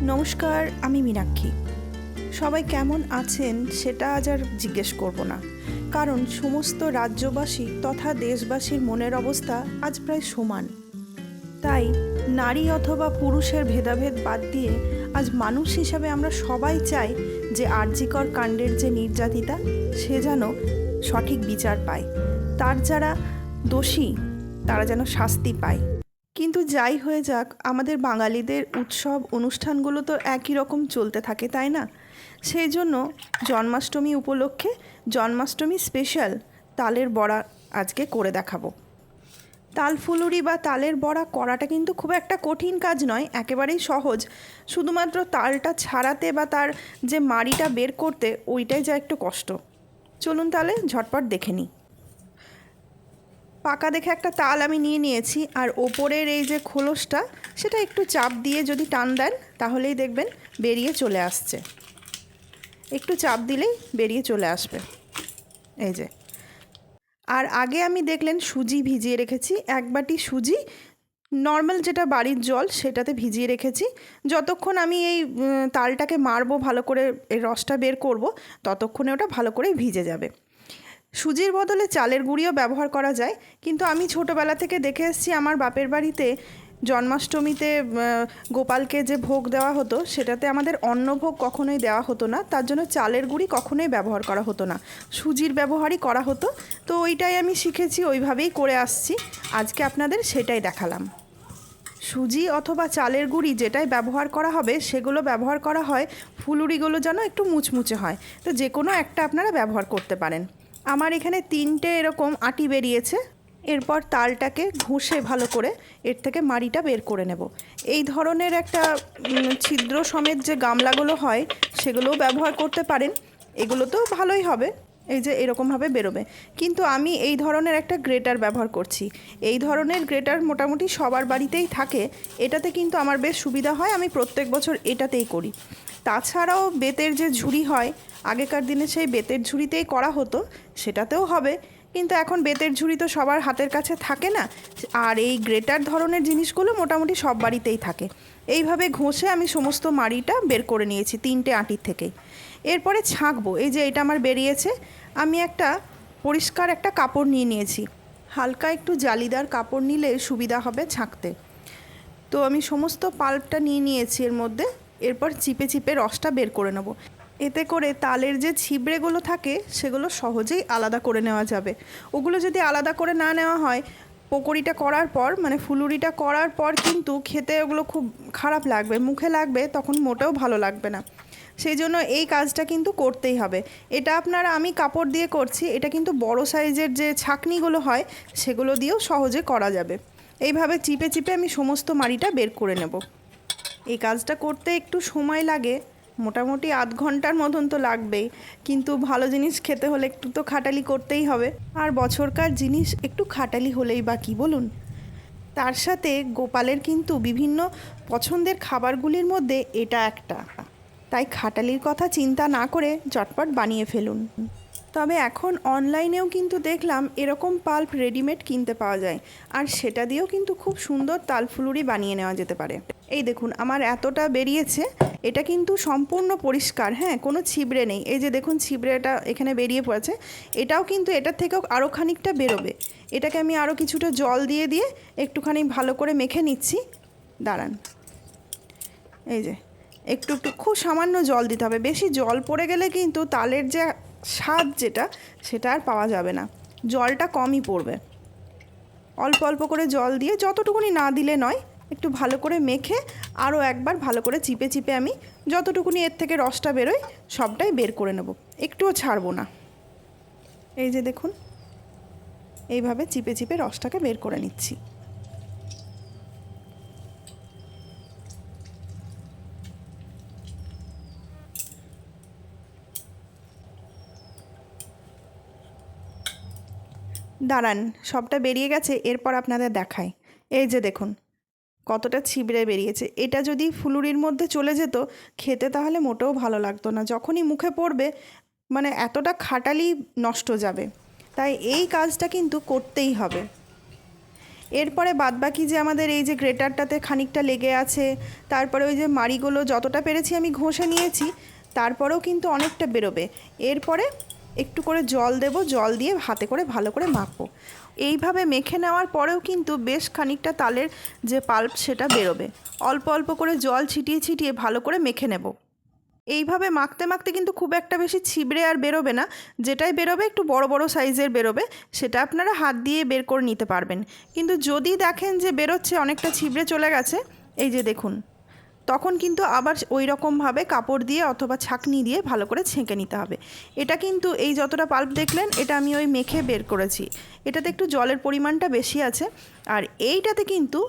নমস্কার, আমি মীনাক্ষী। সবাই কেমন আছেন সেটা আজ আর জিজ্ঞেস করব না, কারণ সমস্ত রাজ্যবাসী তথা দেশবাসীর মনের অবস্থা আজ প্রায় সমান। তাই নারী অথবা পুরুষের ভেদাভেদ বাদ দিয়ে আজ মানুষ হিসাবে আমরা সবাই চাই যে আরজিকর কাণ্ডের যে নির্যাতিতা সে যেন সঠিক বিচার পায়, তার যারা দোষী তারা যেন শাস্তি পায়। কিন্তু যাই হয়ে যাক, আমাদের বাঙালিদের উৎসব অনুষ্ঠানগুলো তো একই রকম চলতে থাকে, তাই না? সেই জন্য জন্মাষ্টমী উপলক্ষে জন্মাষ্টমী স্পেশাল তালের বড়া আজকে করে দেখাবো। তাল ফুলুরি বা তালের বড়া করাটা কিন্তু খুব একটা কঠিন কাজ নয়, একেবারেই সহজ। শুধুমাত্র তালটা ছাড়াতে বা তার যে মাড়িটা বের করতে ওইটাই যা একটু কষ্ট। চলুন তাহলে ঝটপট দেখে নিই। পাকা দেখে একটা তাল আমি নিয়ে নিয়েছি, আর ওপরের এই যে খোলসটা সেটা একটু চাপ দিয়ে যদি টান দেন তাহলেই দেখবেন বেরিয়ে চলে আসছে। একটু চাপ দিলেই বেরিয়ে চলে আসবে। এই যে, আর আগে আমি দেখলেন সুজি ভিজিয়ে রেখেছি, এক বাটি সুজি নর্মাল যেটা বাড়ির জল সেটাতে ভিজিয়ে রেখেছি। যতক্ষণ আমি এই তালটাকে মারবো ভালো করে, এই রসটা বের করব, ততক্ষণে ওটা ভালো করে ভিজে যাবে। সুজির বদলে চালের গুঁড়িও ব্যবহার করা যায়, কিন্তু আমি ছোটোবেলা থেকে দেখে এসেছি আমার বাপের বাড়িতে জন্মাষ্টমীতে গোপালকে যে ভোগ দেওয়া হতো সেটাতে আমাদের অন্নভোগ কখনোই দেওয়া হতো না, তার জন্য চালের গুঁড়ি কখনোই ব্যবহার করা হতো না, সুজির ব্যবহারই করা হতো। তো ওইটাই আমি শিখেছি, ওইভাবেই করে আসছি, আজকে আপনাদের সেটাই দেখালাম। সুজি অথবা চালের গুঁড়ি যেটাই ব্যবহার করা হবে সেগুলো ব্যবহার করা হয় ফুলুরিগুলো যেন একটু মুচমুচে হয়, তো যে কোনো একটা আপনারা ব্যবহার করতে পারেন। আমার এখানে 3টে এরকম আটি বেরিয়েছে। এরপর তালটাকে ঘষে ভালো করে এর থেকে মাড়িটা বের করে নেব। এই ধরনের একটা ছিদ্র সমেত যে গামলাগুলো হয় সেগুলোও ব্যবহার করতে পারেন, এগুলো তো ভালোই হবে। এই যে এরকমভাবে বেরোবে, কিন্তু আমি এই ধরনের একটা গ্রেটার ব্যবহার করছি। এই ধরনের গ্রেটার মোটামুটি সবার বাড়িতেই থাকে, এটাতে কিন্তু আমার বেশ সুবিধা হয়, আমি প্রত্যেক বছর এটাতেই করি। তাছাড়াও বেতের যে ঝুড়ি হয়, আগেকার দিনে সেই বেতের ঝুড়িতেই করা হতো, সেটাতেও হবে, কিন্তু এখন বেতের ঝুড়ি তো সবার হাতের কাছে থাকে না, আর এই গ্রেটার ধরনের জিনিসগুলো মোটামুটি সব বাড়িতেই থাকে। এইভাবে ঘষে আমি সমস্ত মাড়িটা বের করে নিয়েছি 3টে আটির থেকেই। এরপরে ছাঁকবো। এই যে এটা আমার বেরিয়েছে, আমি একটা পরিষ্কার একটা কাপড় নিয়ে নিয়েছি, হালকা একটু জালিদার কাপড় নিলে সুবিধা হবে ছাঁকতে। তো আমি সমস্ত পাল্পটা নিয়ে নিয়েছি এর মধ্যে, এরপর চিপে চিপে রসটা বের করে নেব। এতে করে তালের যে ছিবড়েগুলো থাকে সেগুলো সহজেই আলাদা করে নেওয়া যাবে। ওগুলো যদি আলাদা করে না নেওয়া হয়, পকোড়িটা করার পর মানে ফুলুরিটা করার পর কিন্তু খেতে ওগুলো খুব খারাপ লাগবে, মুখে লাগবে, তখন মোটেও ভালো লাগবে না। সেই জন্য এই কাজটা কিন্তু করতেই হবে। এটা আপনারা, আমি কাপড় দিয়ে করছি, এটা কিন্তু বড় সাইজের যে ছাঁকনিগুলো হয় সেগুলো দিয়েও সহজে করা যাবে। এইভাবে চিপে চিপে আমি সমস্ত মাড়িটা বের করে নেব। এই কাজটা করতে একটু সময় লাগে, মোটামুটি আধ ঘন্টার মতন তো লাগবেই, কিন্তু ভালো জিনিস খেতে হলে একটু তো খাটালি করতেই হবে, আর বছরকার জিনিস একটু খাটালি হলেই বা কী বলুন। তার সাথে গোপালের কিন্তু বিভিন্ন পছন্দের খাবারগুলির মধ্যে এটা একটা, তাই খাটালির কথা চিন্তা না করে চটপট বানিয়ে ফেলুন। তবে এখন অনলাইনেও কিন্তু দেখলাম এরকম পাল্প রেডিমেড কিনতে পাওয়া যায়, আর সেটা দিয়েও কিন্তু খুব সুন্দর তালফুলুরি বানিয়ে নেওয়া যেতে পারে। এই দেখুন আমার এতটা বেরিয়েছে, এটা কিন্তু সম্পূর্ণ পরিষ্কার, হ্যাঁ, কোনো ছিবড়ে নেই। এই যে দেখুন ছিবড়েটা এখানে বেরিয়ে পড়েছে, এটাও কিন্তু এটার থেকেও আরও খানিকটা বেরোবে। এটাকে আমি আরও কিছুটা জল দিয়ে দিয়ে একটুখানি ভালো করে মেখে নিচ্ছি। দাঁড়ান, এই যে একটু একটু খুব সামান্য জল দিতে হবে, বেশি জল পড়ে গেলে কিন্তু তালের যে স্বাদ যেটা সেটা আর পাওয়া যাবে না, জলটা কমই পড়বে। অল্প অল্প করে জল দিয়ে, যতটুকুনি না দিলে নয়, একটু ভালো করে মেখে আরও একবার ভালো করে চিপে চিপে আমি যতটুকুনি এর থেকে রসটা বেরোয় সবটাই বের করে নেব, একটুও ছাড়বো না। এই যে দেখুন এইভাবে চিপে চিপে রসটাকে বের করে নিচ্ছি। দাঁড়ান, সবটা বেরিয়ে গেছে, এরপর আপনাদের দেখাই। এই যে দেখুন কতটা ছিবড়ে বেরিয়েছে, এটা যদি ফুলুরির মধ্যে চলে যেত খেতে তাহলে মোটেও ভালো লাগতো না, যখনই মুখে পড়বে মানে এতটা খাটালি নষ্ট যাবে, তাই এই কাজটা কিন্তু করতেই হবে। এরপরে বাদবাকি যে আমাদের এই যে গ্রেটারটাতে খানিকটা লেগে আছে, তারপরে ওই যে মাড়িগুলো যতটা পেরেছি আমি ঘষে নিয়েছি, তারপরেও কিন্তু অনেকটা বেরোবে। এরপরে একটু করে জল দেব, জল দিয়ে হাতে করে ভালো করে মাখবো। এইভাবে মেখে নেওয়ার পরেও কিন্তু বেশ খানিকটা তালের যে পাল্প সেটা বেরোবে। অল্প অল্প করে জল ছিটিয়ে ছিটিয়ে ভালো করে মেখে নেব। এইভাবে মাখতে মাখতে কিন্তু খুব একটা বেশি ছিবড়ে আর বেরোবে না, যেটাই বেরোবে একটু বড় বড় সাইজের বেরোবে, সেটা আপনারা হাত দিয়ে বের করে নিতে পারবেন। কিন্তু যদি দেখেন যে বেরোচ্ছে অনেকটা ছিবড়ে চলে গেছে, এই যে দেখুন, তখন কিন্তু আবার ওই রকমভাবে কাপড় দিয়ে অথবা ছাঁকনি দিয়ে ভালো করে ছেঁকে নিতে হবে। এটা কিন্তু এই যতটা পাল্প দেখলেন এটা আমি ওই মেখে বের করেছি, এটাতে একটু জলের পরিমাণটা বেশি আছে, আর এইটাতে কিন্তু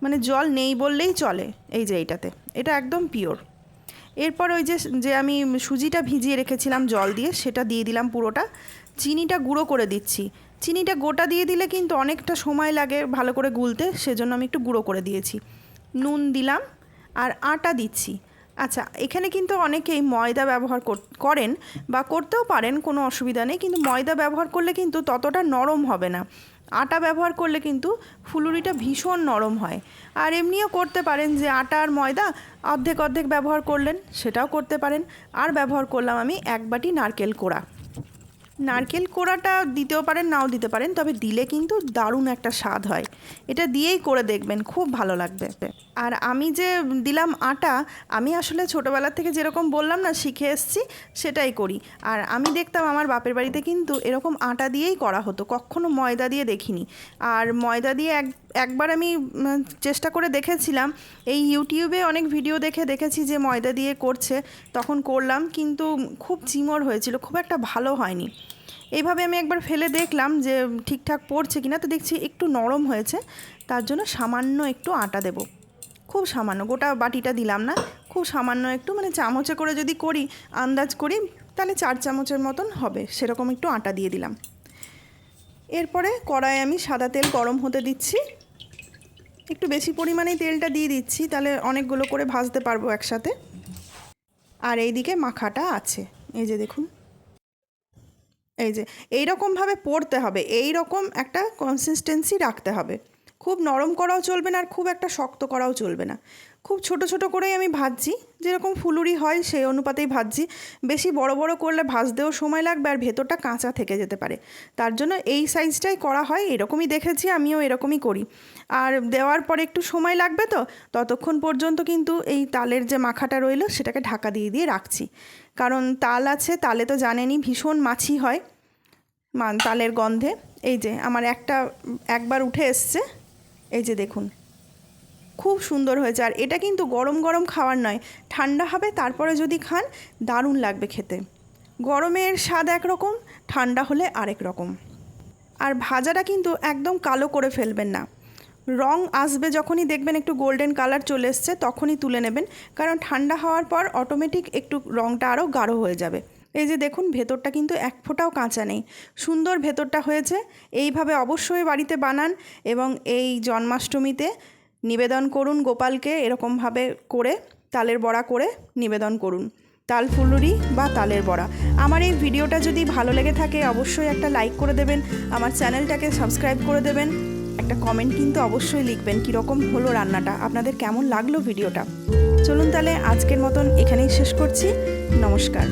মানে জল নেই বললেই চলে। এই যে এইটাতে এটা একদম পিওর। এরপর ওই যে আমি সুজিটা ভিজিয়ে রেখেছিলাম জল দিয়ে, সেটা দিয়ে দিলাম পুরোটা। চিনিটা গুঁড়ো করে দিচ্ছি। চিনিটা গোটা দিয়ে দিলে কিন্তু অনেকটা সময় লাগে ভালো করে গুলতে, সেজন্য আমি একটু গুঁড়ো করে দিয়েছি। নুন দিলাম আর আটা দিচ্ছি। আচ্ছা, এখানে কিন্তু অনেকেই ময়দা ব্যবহার করেন বা করতেও পারেন, কোনো অসুবিধা নেই, কিন্তু ময়দা ব্যবহার করলে কিন্তু ততটা নরম হবে না। আটা ব্যবহার করলে কিন্তু ফুলুরিটা ভীষণ নরম হয়। আর এমনিও করতে পারেন যে আটা আর ময়দা অর্ধেক অর্ধেক ব্যবহার করলেন, সেটাও করতে পারেন। আর ব্যবহার করলাম আমি 1 বাটি নারকেল কোড়া। নারকেল কোড়াটা দিতেও পারেন, নাও দিতে পারেন, তবে দিলে কিন্তু দারুণ একটা স্বাদ হয়। এটা দিয়েই করে দেখবেন, খুব ভালো লাগবে। আর আমি যে দিলাম আটা, আমি আসলে ছোটোবেলা থেকে যেরকম বললাম না শিখে এসেছি, সেটাই করি। আর আমি দেখতাম আমার বাপের বাড়িতে কিন্তু এরকম আটা দিয়েই করা হতো, কখনো ময়দা দিয়ে দেখিনি। আর ময়দা দিয়ে একবার আমি চেষ্টা করে দেখেছিলাম, এই ইউটিউবে অনেক ভিডিও দেখেছি যে ময়দা দিয়ে করছে, তখন করলাম, কিন্তু খুব চিমড় হয়েছিল, খুব একটা ভালো হয়নি। এইভাবে আমি একবার ফেলে দেখলাম যে ঠিকঠাক পড়ছে কিনা, তো দেখছি একটু নরম হয়েছে, তার জন্য সামান্য একটু আটা দেব, খুব সামান্য, গোটা বাটিটা দিলাম না, খুব সামান্য একটু, মানে চামচে করে যদি করি, আন্দাজ করি, তাহলে 4 চামচের মতন হবে, সেরকম একটু আটা দিয়ে দিলাম। এরপরে কড়াইয়ে আমি সাদা তেল গরম হতে দিচ্ছি। একটু বেশি পরিমাণেই তেলটা দিয়ে দিচ্ছি, তাহলে অনেকগুলো করে ভাজতে পারবো একসাথে। আর এইদিকে মাখাটা আছে, এই যে দেখুন, এই যে এইরকমভাবে পড়তে হবে, এই রকম একটা কনসিস্টেন্সি রাখতে হবে। খুব নরম করাও চলবে না আর খুব একটা শক্ত করাও চলবে না। খুব ছোট ছোট করেই আমি ভাজছি, যেরকম ফুলুরি হয় সেই অনুপাতেই ভাজছি। বেশি বড় বড় করলে ভাজতেও সময় লাগবে আর ভেতরটা কাঁচা থেকে যেতে পারে, তার জন্য এই সাইজটাই করা হয়। এরকমই দেখেছি, আমিও এরকমই করি। আর দেওয়ার পরে একটু সময় লাগবে, তো ততক্ষণ পর্যন্ত কিন্তু এই তালের যে মাখাটা রইলো সেটাকে ঢাকা দিয়ে দিয়ে রাখছি। কারণ তাল আছে, তালে তো জানেনই ভীষণ মাছি হয় তালের গন্ধে। এই যে আমার একবার উঠে এসছে, এই যে দেখুন, খুব সুন্দর হয়েছে। আর এটা কিন্তু গরম গরম খাওয়ার নয়, ঠান্ডা হবে তারপরে যদি খান, দারুণ লাগবে খেতে। গরমের স্বাদ একরকম, ঠান্ডা হলে আরেক রকম। আর ভাজাটা কিন্তু একদম কালো করে ফেলবেন না, রং আসবে যখনই দেখবেন একটু গোল্ডেন কালার চলে এসছে, তখনই তুলে নেবেন, কারণ ঠান্ডা হওয়ার পর অটোমেটিক একটু রংটা আরও গাঢ় হয়ে যাবে। এই যে দেখুন, ভেতরটা কিন্তু এক ফোঁটাও কাঁচা নেই, সুন্দর ভেতরটা হয়েছে। এইভাবে অবশ্যই বাড়িতে বানান এবং এই জন্মাষ্টমীতে নিবেদন করুন গোপালকে, এরকমভাবে করে তালের বড়া করে নিবেদন করুন, তাল ফুলুরি বা তালের বড়া। আমার এই ভিডিওটা যদি ভালো লেগে থাকে অবশ্যই একটা লাইক করে দেবেন, আমার চ্যানেলটাকে সাবস্ক্রাইব করে দেবেন, একটা কমেন্ট কিন্তু অবশ্যই লিখবেন কীরকম হলো রান্নাটা, আপনাদের কেমন লাগলো ভিডিওটা। চলুন তাহলে আজকের মতন এখানেই শেষ করছি। নমস্কার।